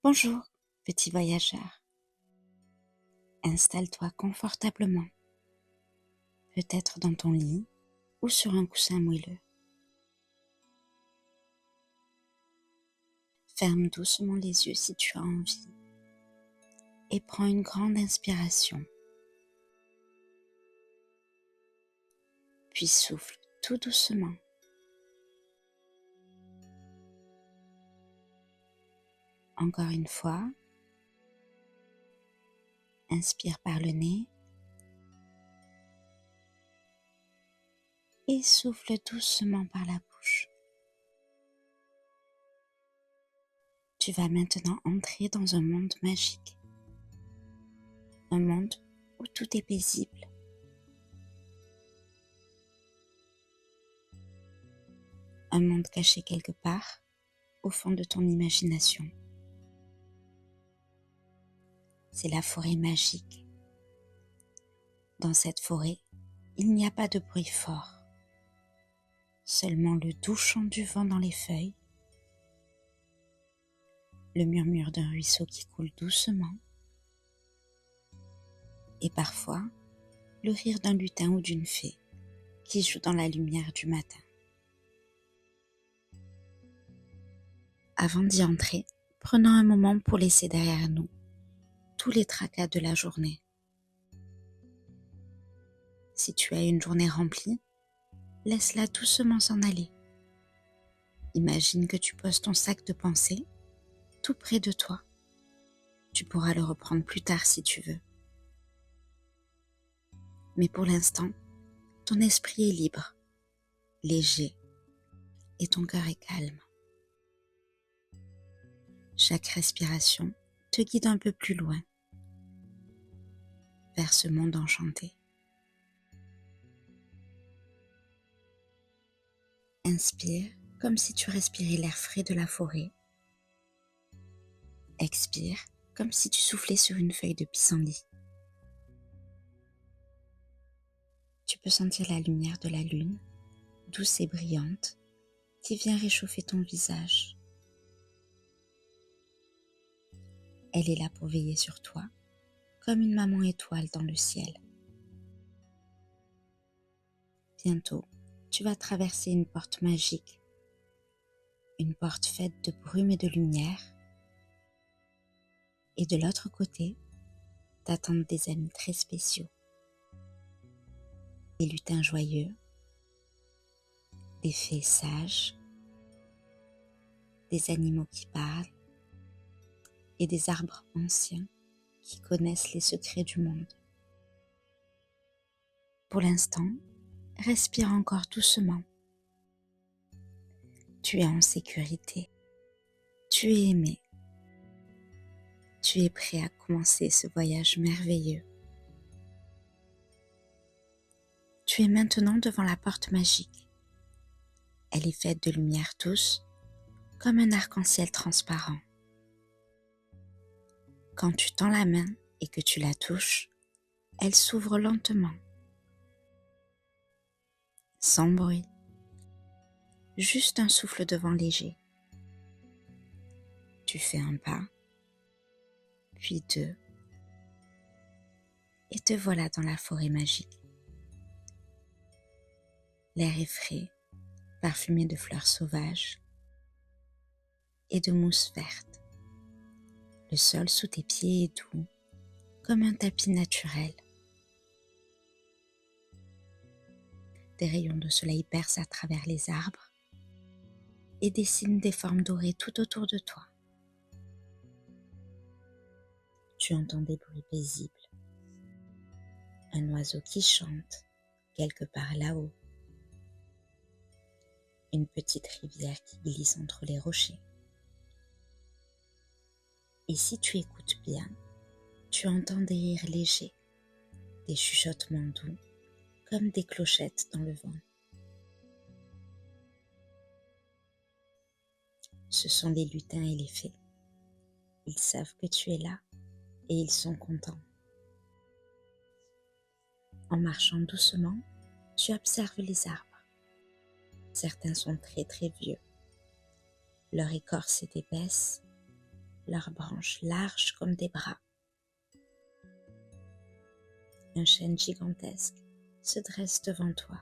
Bonjour, petit voyageur. Installe-toi confortablement, peut-être dans ton lit ou sur un coussin moelleux. Ferme doucement les yeux si tu as envie et prends une grande inspiration. Puis souffle tout doucement. Encore une fois, inspire par le nez et souffle doucement par la bouche. Tu vas maintenant entrer dans un monde magique, un monde où tout est paisible. Un monde caché quelque part au fond de ton imagination. C'est la forêt magique. Dans cette forêt, il n'y a pas de bruit fort, seulement le doux chant du vent dans les feuilles, le murmure d'un ruisseau qui coule doucement, et parfois le rire d'un lutin ou d'une fée qui joue dans la lumière du matin. Avant d'y entrer, prenons un moment pour laisser derrière nous tous les tracas de la journée. Si tu as une journée remplie, laisse-la doucement s'en aller. Imagine que tu poses ton sac de pensées tout près de toi. Tu pourras le reprendre plus tard si tu veux. Mais pour l'instant, ton esprit est libre, léger, et ton cœur est calme. Chaque respiration te guide un peu plus loin, vers ce monde enchanté. Inspire comme si tu respirais l'air frais de la forêt. Expire comme si tu soufflais sur une feuille de pissenlit. Tu peux sentir la lumière de la lune, douce et brillante, qui vient réchauffer ton visage. Elle est là pour veiller sur toi, comme une maman étoile dans le ciel. Bientôt, tu vas traverser une porte magique, une porte faite de brume et de lumière, et de l'autre côté, t'attendent des amis très spéciaux. Des lutins joyeux, des fées sages, des animaux qui parlent et des arbres anciens qui connaissent les secrets du monde. Pour l'instant, respire encore doucement. Tu es en sécurité. Tu es aimé. Tu es prêt à commencer ce voyage merveilleux. Tu es maintenant devant la porte magique. Elle est faite de lumière douce, comme un arc-en-ciel transparent. Quand tu tends la main et que tu la touches, elle s'ouvre lentement, sans bruit, juste un souffle de vent léger. Tu fais un pas, puis deux, et te voilà dans la forêt magique. L'air est frais, parfumé de fleurs sauvages et de mousse verte. Le sol sous tes pieds est doux, comme un tapis naturel. Des rayons de soleil percent à travers les arbres et dessinent des formes dorées tout autour de toi. Tu entends des bruits paisibles. Un oiseau qui chante quelque part là-haut. Une petite rivière qui glisse entre les rochers. Et si tu écoutes bien, tu entends des rires légers, des chuchotements doux, comme des clochettes dans le vent. Ce sont les lutins et les fées. Ils savent que tu es là et ils sont contents. En marchant doucement, tu observes les arbres. Certains sont très très vieux. Leur écorce est épaisse leurs branches larges comme des bras. Un chêne gigantesque se dresse devant toi.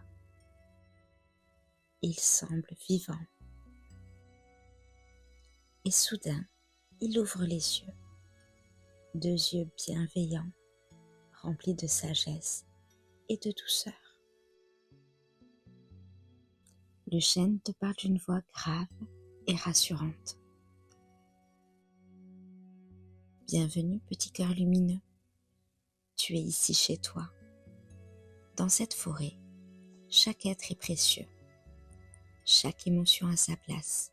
Il semble vivant. Et soudain, il ouvre les yeux. 2 yeux bienveillants, remplis de sagesse et de douceur. Le chêne te parle d'une voix grave et rassurante. Bienvenue, petit cœur lumineux. Tu es ici chez toi. Dans cette forêt, chaque être est précieux. Chaque émotion a sa place.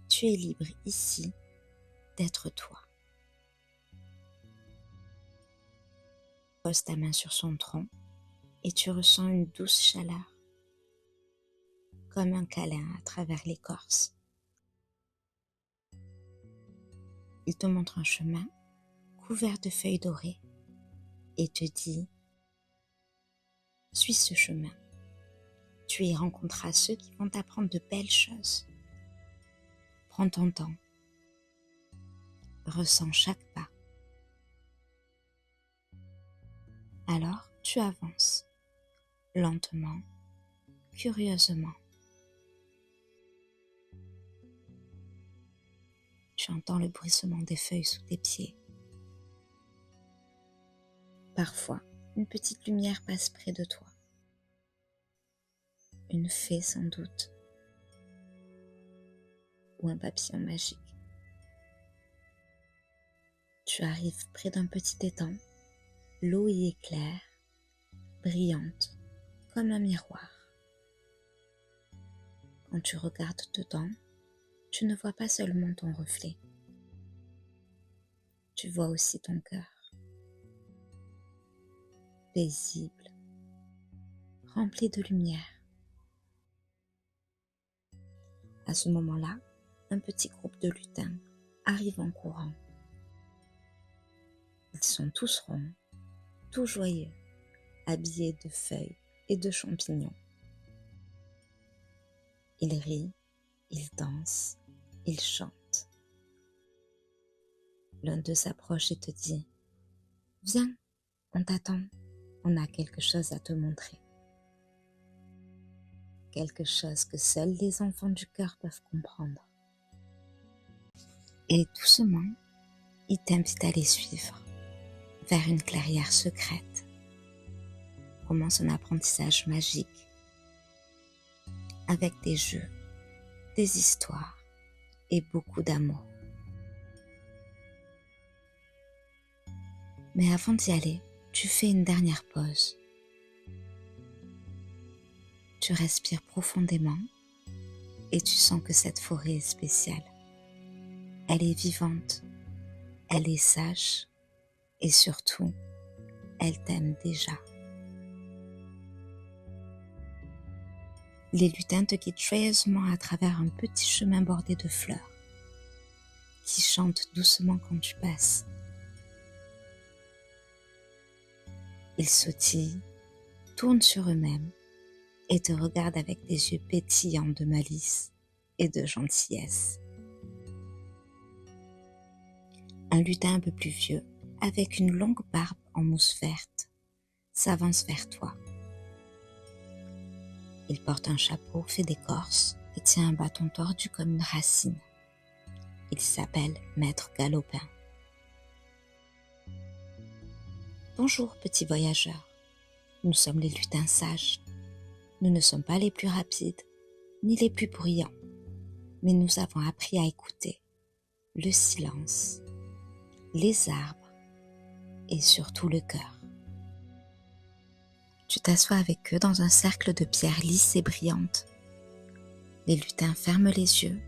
Tu es libre ici d'être toi. Pose ta main sur son tronc et tu ressens une douce chaleur, comme un câlin à travers l'écorce. Il te montre un chemin couvert de feuilles dorées et te dit « Suis ce chemin. Tu y rencontreras ceux qui vont t'apprendre de belles choses. Prends ton temps. Ressens chaque pas. » Alors tu avances, lentement, curieusement. Tu entends le bruissement des feuilles sous tes pieds. Parfois, une petite lumière passe près de toi. Une fée sans doute, ou un papillon magique. Tu arrives près d'un petit étang. L'eau y est claire, brillante, comme un miroir. Quand tu regardes dedans, tu ne vois pas seulement ton reflet. Tu vois aussi ton cœur. Paisible, rempli de lumière. À ce moment-là, un petit groupe de lutins arrive en courant. Ils sont tous ronds, tout joyeux, habillés de feuilles et de champignons. Ils rient, ils dansent, ils chantent. L'un d'eux s'approche et te dit « Viens, on t'attend, on a quelque chose à te montrer. » Quelque chose que seuls les enfants du cœur peuvent comprendre. Et doucement, il t'invite à les suivre vers une clairière secrète. Commence un apprentissage magique avec des jeux, des histoires et beaucoup d'amour. Mais avant d'y aller, tu fais une dernière pause. Tu respires profondément et tu sens que cette forêt est spéciale. Elle est vivante, elle est sage et surtout, elle t'aime déjà. Les lutins te guident joyeusement à travers un petit chemin bordé de fleurs qui chantent doucement quand tu passes. Ils sautillent, tournent sur eux-mêmes et te regardent avec des yeux pétillants de malice et de gentillesse. Un lutin un peu plus vieux, avec une longue barbe en mousse verte, s'avance vers toi. Il porte un chapeau fait d'écorce et tient un bâton tordu comme une racine. Il s'appelle Maître Galopin. « Bonjour, petit voyageur. Nous sommes les lutins sages. Nous ne sommes pas les plus rapides, ni les plus bruyants, mais nous avons appris à écouter le silence, les arbres et surtout le cœur. » Tu t'assois avec eux dans un cercle de pierres lisses et brillantes. Les lutins ferment les yeux,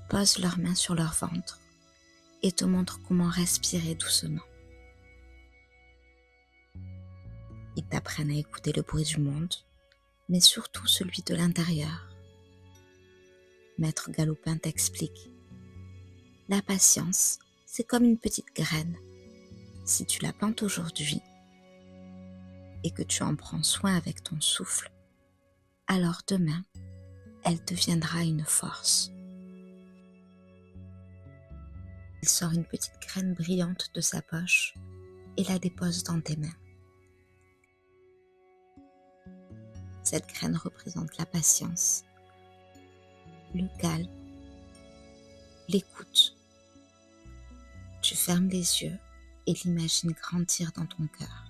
posent leurs mains sur leur ventre et te montrent comment respirer doucement. Ils t'apprennent à écouter le bruit du monde, mais surtout celui de l'intérieur. Maître Galopin t'explique. La patience, c'est comme une petite graine. Si tu la plantes aujourd'hui et que tu en prends soin avec ton souffle, alors demain, elle deviendra une force. Il sort une petite graine brillante de sa poche et la dépose dans tes mains. Cette graine représente la patience, le calme, l'écoute. Tu fermes les yeux et l'imagines grandir dans ton cœur.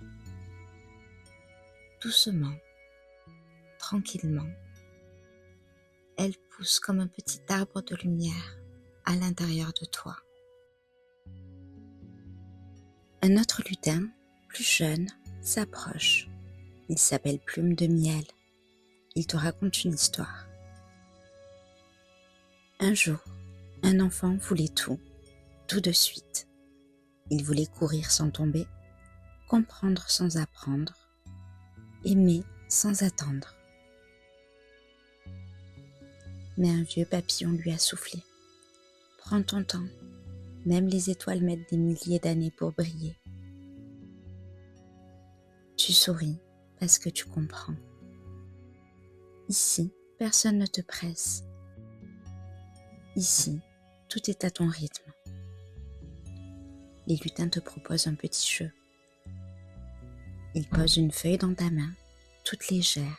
Doucement, tranquillement, elle pousse comme un petit arbre de lumière à l'intérieur de toi. Un autre lutin, plus jeune, s'approche. Il s'appelle Plume de Miel. Il te raconte une histoire. Un jour, un enfant voulait tout de suite. Il voulait courir sans tomber, comprendre sans apprendre, aimer sans attendre. Mais un vieux papillon lui a soufflé. Prends ton temps, même les étoiles mettent des milliers d'années pour briller. Tu souris parce que tu comprends. Ici, personne ne te presse. Ici, tout est à ton rythme. Les lutins te proposent un petit jeu. Ils posent une feuille dans ta main, toute légère,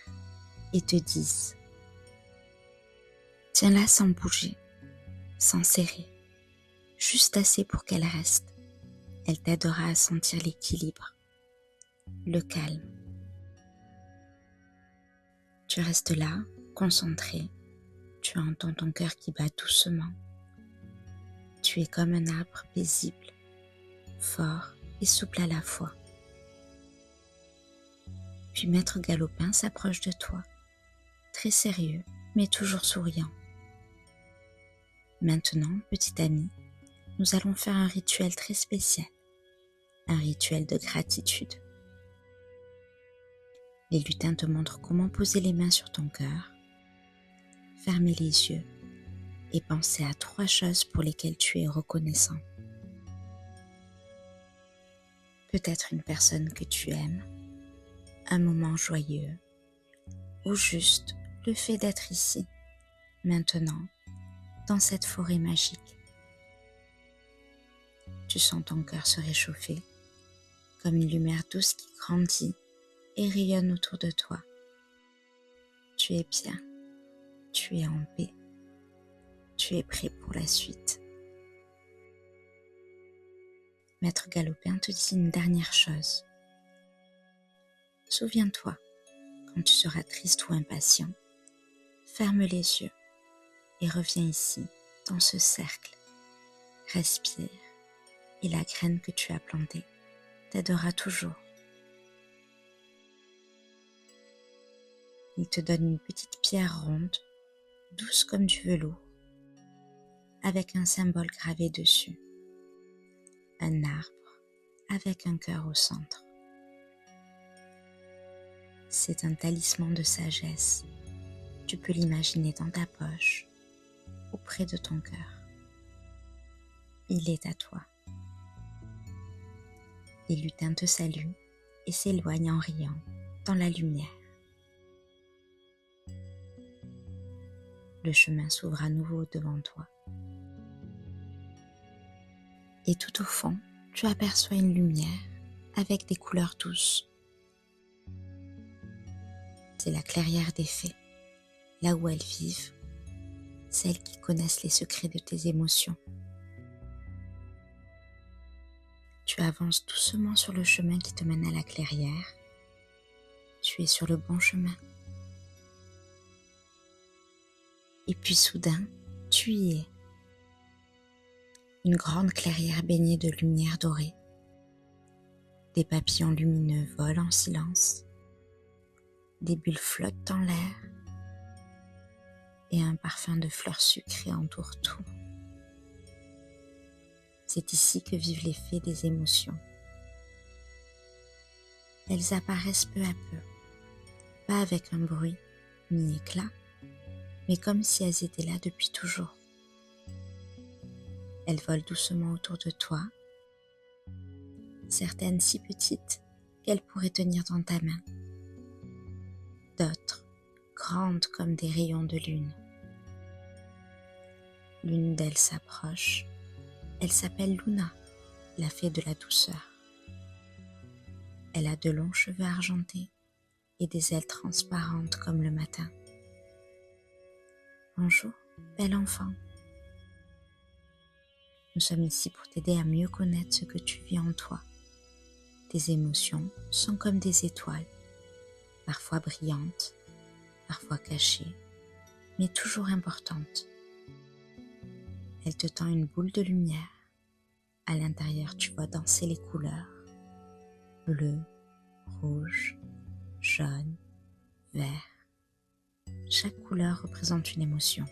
et te disent « Tiens-la sans bouger, sans serrer, juste assez pour qu'elle reste. Elle t'aidera à sentir l'équilibre, le calme. » Tu restes là, concentré. Tu entends ton cœur qui bat doucement. Tu es comme un arbre paisible, fort et souple à la fois. Puis Maître Galopin s'approche de toi, très sérieux, mais toujours souriant. Maintenant, petit ami, nous allons faire un rituel très spécial, un rituel de gratitude. Les lutins te montrent comment poser les mains sur ton cœur, fermer les yeux et penser à 3 choses pour lesquelles tu es reconnaissant. Peut-être une personne que tu aimes, un moment joyeux, ou juste le fait d'être ici, maintenant, dans cette forêt magique. Tu sens ton cœur se réchauffer, comme une lumière douce qui grandit et rayonne autour de toi. Tu es bien, tu es en paix, tu es prêt pour la suite. Maître Galopin te dit une dernière chose. Souviens-toi, quand tu seras triste ou impatient, ferme les yeux et reviens ici, dans ce cercle. Respire et la graine que tu as plantée t'aidera toujours. Il te donne une petite pierre ronde, douce comme du velours, avec un symbole gravé dessus. Un arbre avec un cœur au centre. C'est un talisman de sagesse. Tu peux l'imaginer dans ta poche, auprès de ton cœur. Il est à toi. Les lutins te saluent et s'éloignent en riant dans la lumière. Le chemin s'ouvre à nouveau devant toi. Et tout au fond, tu aperçois une lumière avec des couleurs douces. C'est la clairière des fées, là où elles vivent, celles qui connaissent les secrets de tes émotions. Tu avances doucement sur le chemin qui te mène à la clairière. Tu es sur le bon chemin. Et puis soudain, tu y es. Une grande clairière baignée de lumière dorée. Des papillons lumineux volent en silence. Des bulles flottent dans l'air. Et un parfum de fleurs sucrées entoure tout. C'est ici que vivent les fées des émotions. Elles apparaissent peu à peu, pas avec un bruit ni éclat, mais comme si elles étaient là depuis toujours. Elles volent doucement autour de toi, certaines si petites qu'elles pourraient tenir dans ta main, d'autres grandes comme des rayons de lune. L'une d'elles s'approche, Elle s'appelle Luna, la fée de la douceur. Elle a de longs cheveux argentés et des ailes transparentes comme le matin. Bonjour, bel enfant. Nous sommes ici pour t'aider à mieux connaître ce que tu vis en toi. Tes émotions sont comme des étoiles, parfois brillantes, parfois cachées, mais toujours importantes. Elle te tend une boule de lumière. À l'intérieur, tu vois danser les couleurs. Bleu, rouge, jaune, vert. Chaque couleur représente une émotion.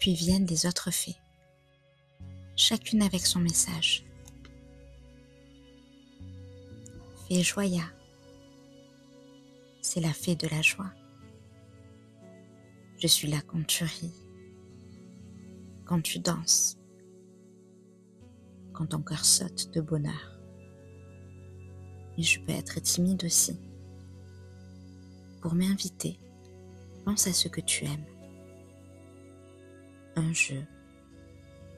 Puis viennent les autres fées, chacune avec son message. Fée Joya, c'est la fée de la joie. Je suis là quand tu ris, quand tu danses, quand ton cœur saute de bonheur. Et je peux être timide aussi. Pour m'inviter, pense à ce que tu aimes. Un jeu,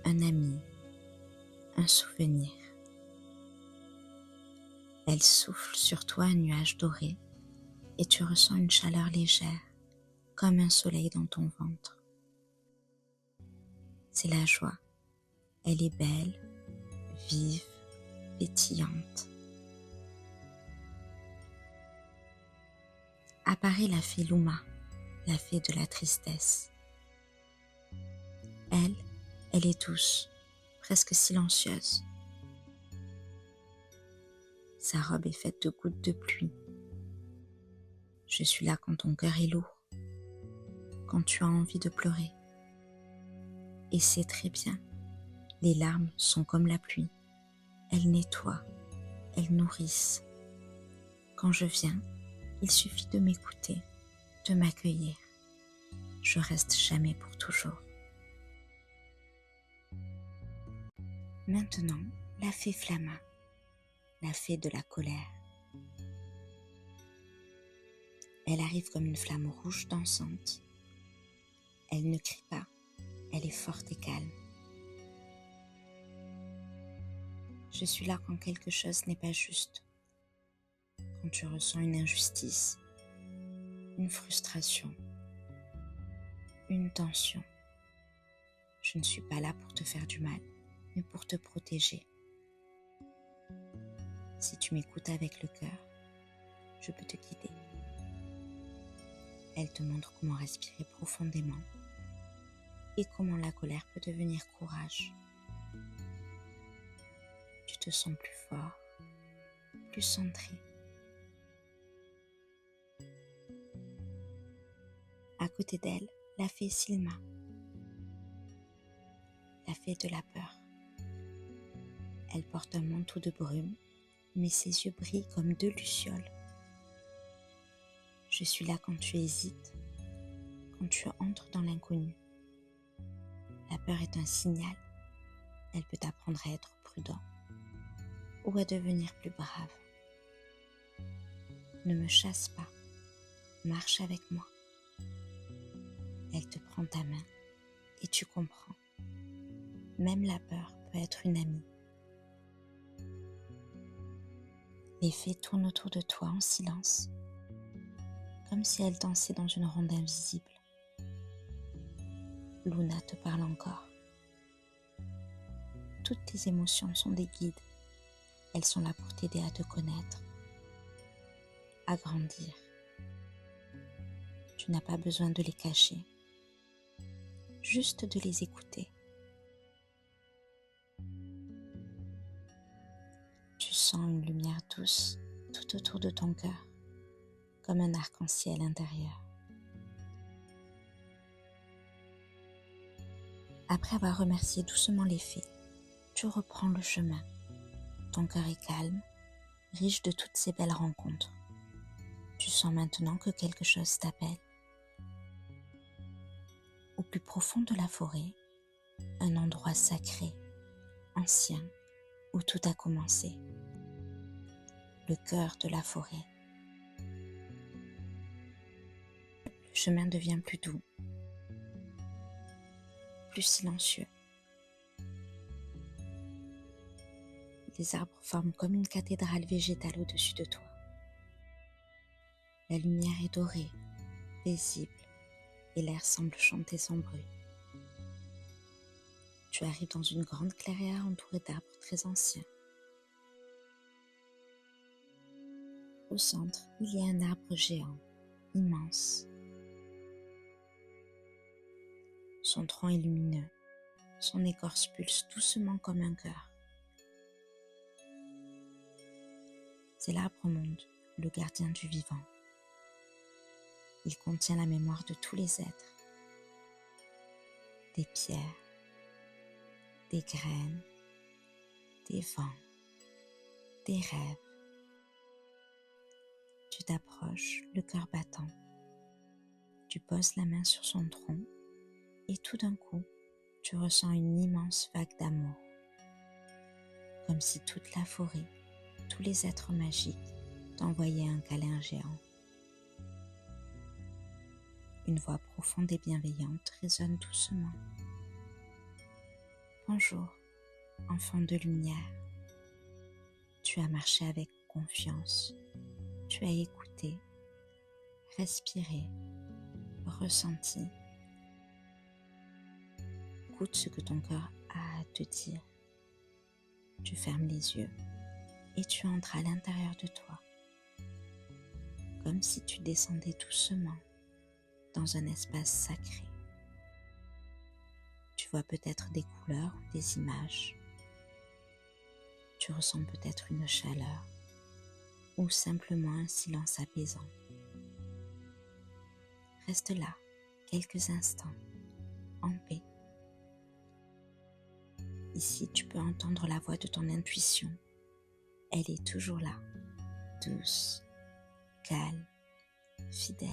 un ami, un souvenir. Elle souffle sur toi un nuage doré et tu ressens une chaleur légère, comme un soleil dans ton ventre. C'est la joie. Elle est belle, vive, pétillante. Apparaît la fée Luma, la fée de la tristesse. Elle est douce, presque silencieuse. Sa robe est faite de gouttes de pluie. Je suis là quand ton cœur est lourd, quand tu as envie de pleurer. Et c'est très bien, les larmes sont comme la pluie. Elles nettoient, elles nourrissent. Quand je viens, il suffit de m'écouter, de m'accueillir. Je reste jamais pour toujours. Maintenant, la fée Flamma, la fée de la colère. Elle arrive comme une flamme rouge dansante. Elle ne crie pas, elle est forte et calme. Je suis là quand quelque chose n'est pas juste, quand tu ressens une injustice, une frustration, une tension. Je ne suis pas là pour te faire du mal, mais pour te protéger. Si tu m'écoutes avec le cœur, je peux te guider. Elle te montre comment respirer profondément et comment la colère peut devenir courage. Tu te sens plus fort, plus centré. À côté d'elle, la fée Silma, la fée de la peur. Elle porte un manteau de brume, mais ses yeux brillent comme deux lucioles. Je suis là quand tu hésites, quand tu entres dans l'inconnu. La peur est un signal. Elle peut t'apprendre à être prudent ou à devenir plus brave. Ne me chasse pas, marche avec moi. Elle te prend ta main et tu comprends. Même la peur peut être une amie. Les fées tournent autour de toi en silence, comme si elles dansaient dans une ronde invisible. Luna te parle encore. Toutes tes émotions sont des guides. Elles sont là pour t'aider à te connaître, à grandir. Tu n'as pas besoin de les cacher, juste de les écouter. Tu sens une lumière douce tout autour de ton cœur, comme un arc-en-ciel intérieur. Après avoir remercié doucement les fées, tu reprends le chemin. Ton cœur est calme, riche de toutes ces belles rencontres. Tu sens maintenant que quelque chose t'appelle. Au plus profond de la forêt, un endroit sacré, ancien, où tout a commencé. Le cœur de la forêt. Le chemin devient plus doux, plus silencieux. Les arbres forment comme une cathédrale végétale au-dessus de toi. La lumière est dorée, paisible, et l'air semble chanter sans bruit. Tu arrives dans une grande clairière entourée d'arbres très anciens. Au centre, il y a un arbre géant, immense. Son tronc est lumineux, son écorce pulse doucement comme un cœur. C'est l'arbre-monde, le gardien du vivant. Il contient la mémoire de tous les êtres, des pierres, des graines, des vents, des rêves. Tu t'approches, le cœur battant. Tu poses la main sur son tronc et tout d'un coup, tu ressens une immense vague d'amour. Comme si toute la forêt, tous les êtres magiques t'envoyaient un câlin géant. Une voix profonde et bienveillante résonne doucement. Bonjour, enfant de lumière. Tu as marché avec confiance. Tu as écouté, respiré, ressenti. Écoute ce que ton cœur a à te dire. Tu fermes les yeux et tu entres à l'intérieur de toi, comme si tu descendais doucement dans un espace sacré. Tu vois peut-être des couleurs ou des images. Tu ressens peut-être une chaleur ou simplement un silence apaisant. Reste là quelques instants, en paix. Ici, tu peux entendre la voix de ton intuition. Elle est toujours là, douce, calme, fidèle.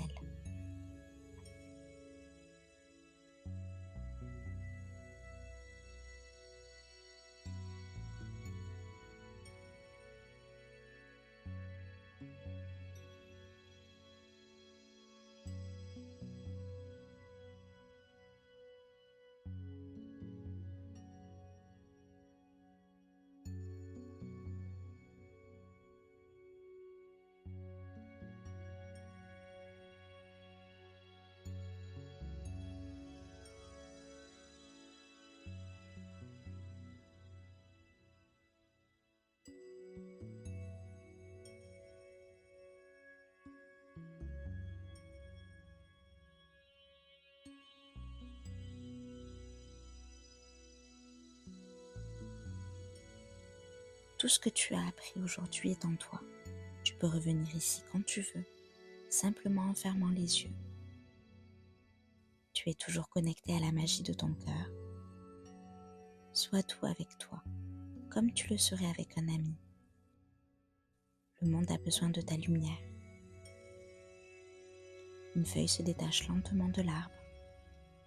Tout ce que tu as appris aujourd'hui est en toi. Tu peux revenir ici quand tu veux, simplement en fermant les yeux. Tu es toujours connecté à la magie de ton cœur. Sois doux avec toi, comme tu le serais avec un ami. Le monde a besoin de ta lumière. Une feuille se détache lentement de l'arbre.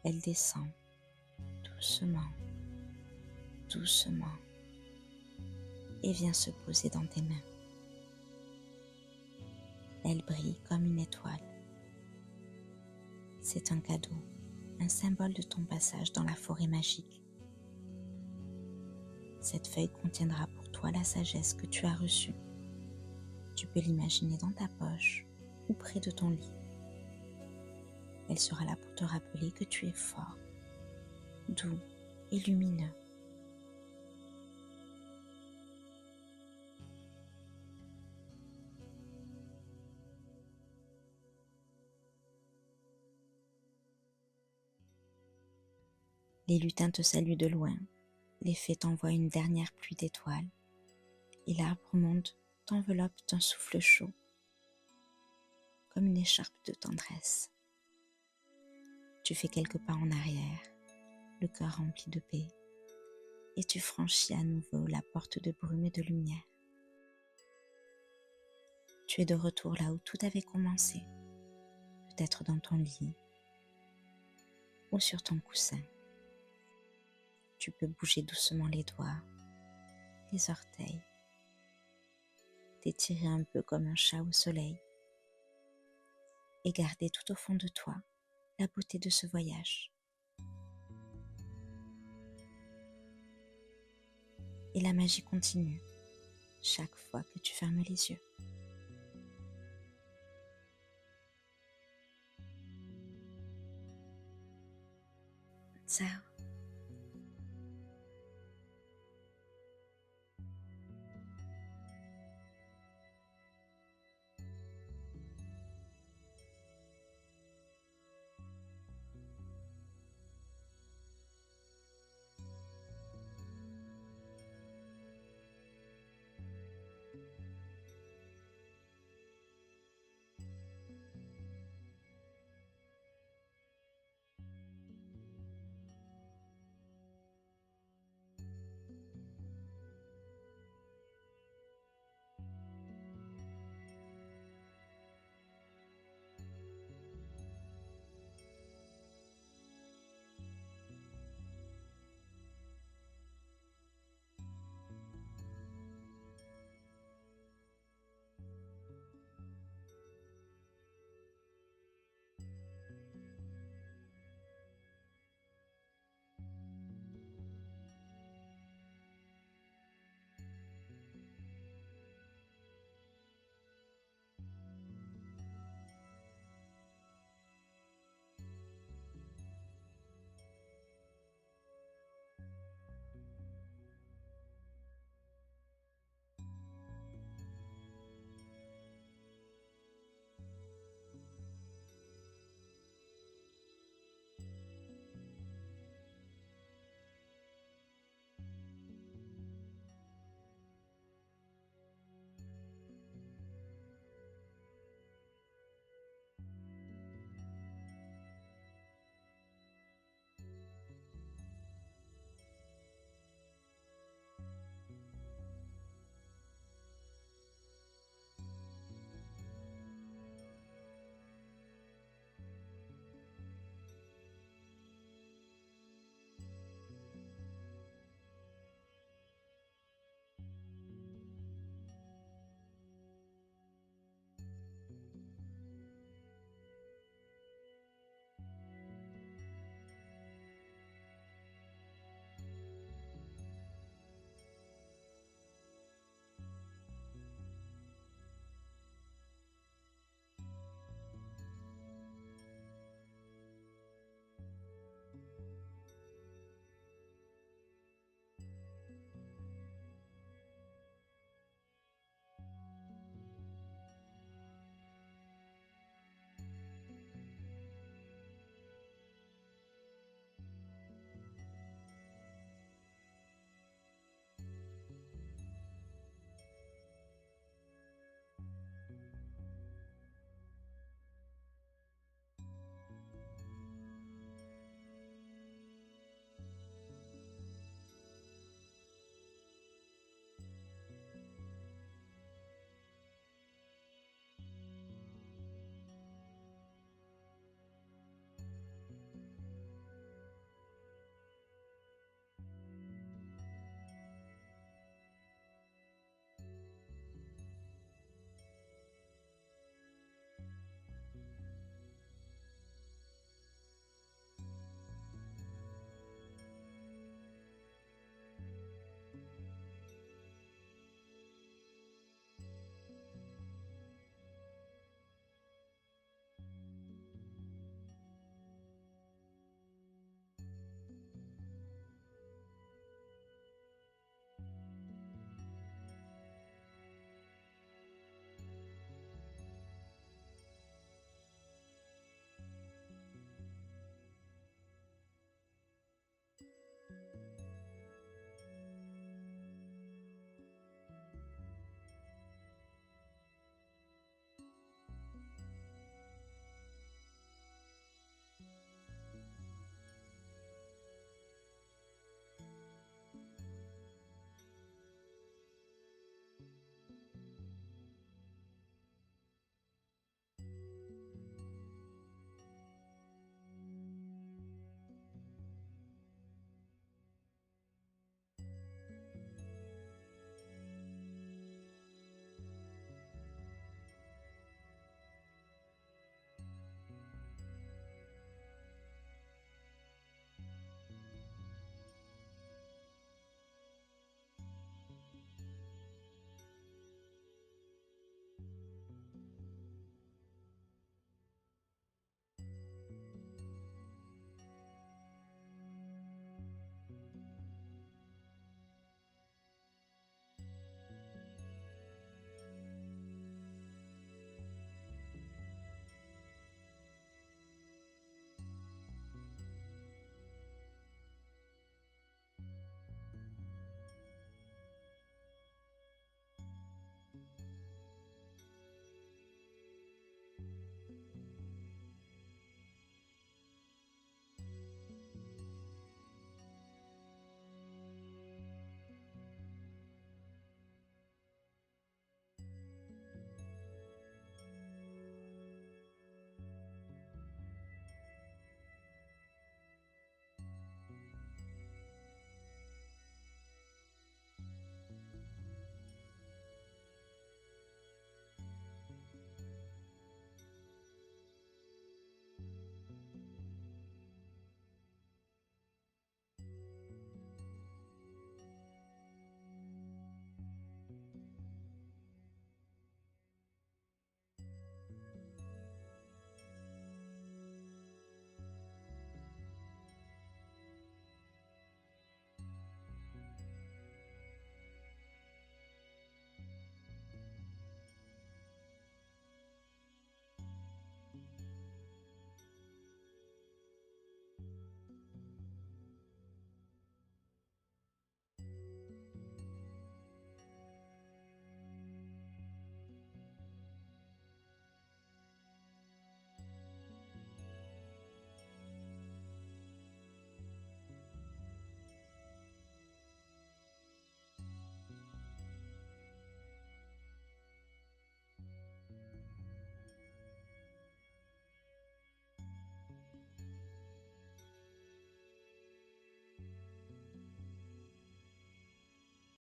Elle descend, doucement, doucement, et vient se poser dans tes mains. Elle brille comme une étoile. C'est un cadeau, un symbole de ton passage dans la forêt magique. Cette feuille contiendra pour toi la sagesse que tu as reçue. Tu peux l'imaginer dans ta poche ou près de ton lit. Elle sera là pour te rappeler que tu es fort, doux et lumineux. Les lutins te saluent de loin, les fées t'envoient une dernière pluie d'étoiles, et l'arbre-monde t'enveloppe d'un souffle chaud, comme une écharpe de tendresse. Tu fais quelques pas en arrière, le cœur rempli de paix, et tu franchis à nouveau la porte de brume et de lumière. Tu es de retour là où tout avait commencé, peut-être dans ton lit ou sur ton coussin. Tu peux bouger doucement les doigts, les orteils, t'étirer un peu comme un chat au soleil et garder tout au fond de toi la beauté de ce voyage. et la magie continue chaque fois que tu fermes les yeux. Ciao.